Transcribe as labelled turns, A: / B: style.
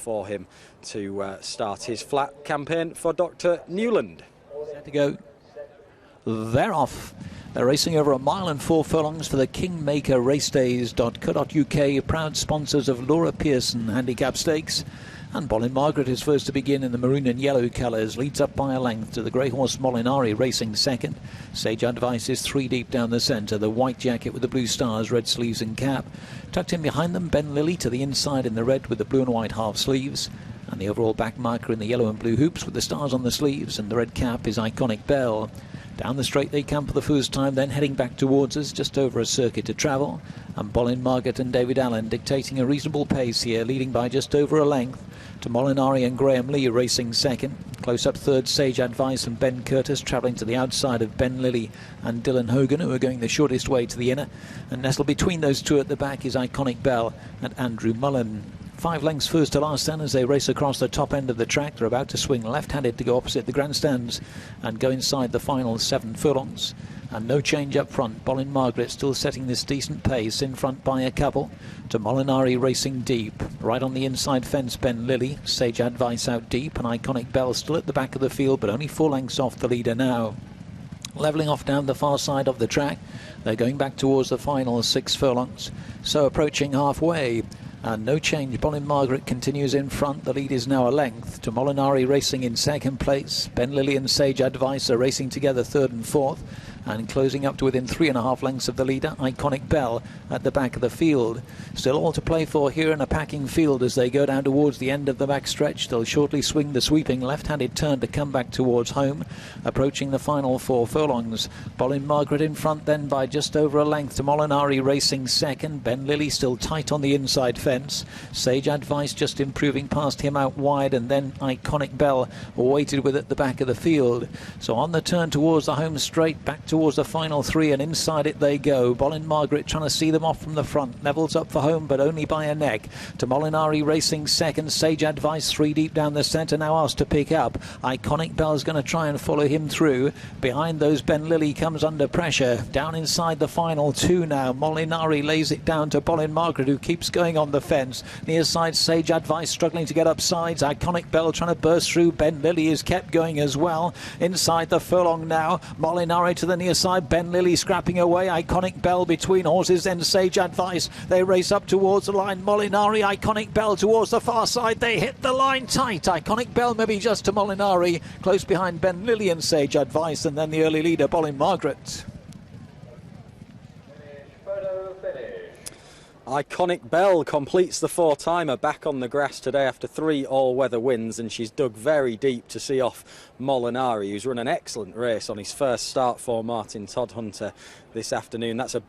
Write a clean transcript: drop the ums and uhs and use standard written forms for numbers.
A: for him to start his flat campaign for Dr. Newland.
B: Set to go. They're off. They're racing over 1 mile and 4 furlongs for the Kingmaker Racedays.co.uk, proud sponsors of Laura Pearson Handicap Stakes. And Bolin Margaret is first to begin in the maroon and yellow colours, leads up by a length to the grey horse Molinari racing second. Sage Advice is 3 deep down the centre, the white jacket with the blue stars, red sleeves and cap. Tucked in behind them, Ben Lilly to the inside in the red with the blue and white half sleeves. And the overall back marker in the yellow and blue hoops with the stars on the sleeves, and the red cap is Iconic Belle. Down the straight they come for the first time, then heading back towards us, just over a circuit to travel. And Bolin Margaret and David Allen dictating a reasonable pace here, leading by just over a length to Molinari and Graham Lee racing second. Close up third, Sage Advice and Ben Curtis travelling to the outside of Ben Lilly and Dylan Hogan, who are going the shortest way to the inner. And nestled between those two at the back is Iconic Belle and Andrew Mullen. 5 lengths first to last then as they race across the top end of the track. They're about to swing left-handed to go opposite the grandstands and go inside the final 7 furlongs. And no change up front. Bolin Margaret still setting this decent pace in front by a couple to Molinari racing deep. Right on the inside fence, Ben Lilly. Sage Advice out deep, and Iconic Belle still at the back of the field, but only 4 lengths off the leader now. Levelling off down the far side of the track. They're going back towards the final 6 furlongs. So approaching halfway. And no change. Bolin Margaret continues in front. The lead is now a length to Molinari racing in second place. Ben Lilly and Sage Advice are racing together third and fourth. And closing up to within 3.5 lengths of the leader, Iconic Belle at the back of the field. Still all to play for here in a packing field as they go down towards the end of the back stretch. They'll shortly swing the sweeping left-handed turn to come back towards home. Approaching the final 4 furlongs. Bolin Margaret in front then by just over a length to Molinari racing second. Ben Lilly still tight on the inside fence. Sage Advice just improving past him out wide, and then Iconic Belle waited with at the back of the field. So on the turn towards the home straight, back towards the final 3, and inside it they go. Bolin Margaret trying to see them off from the front. Levels up for home, but only by a neck. To Molinari racing second. Sage Advice 3 deep down the centre, now asked to pick up. Iconic Belle's going to try and follow him through. Behind those, Ben Lilly comes under pressure. Down inside the final 2 now. Molinari lays it down to Bolin Margaret, who keeps going on the fence. Near side, Sage Advice struggling to get up sides. Iconic Belle trying to burst through. Ben Lilly is kept going as well. Inside the furlong now. Molinari to the near side, Ben Lilly scrapping away. Iconic Belle between horses, then Sage Advice. They race up towards the line. Molinari, Iconic Belle towards the far side. They hit the line tight. Iconic Belle maybe just to Molinari, close behind Ben Lilly and Sage Advice, and then the early leader, Bolin Margaret.
A: Iconic Belle completes the 4-timer back on the grass today after 3 all-weather wins, and she's dug very deep to see off Molinari, who's run an excellent race on his first start for Martin Todd Hunter this afternoon. That's a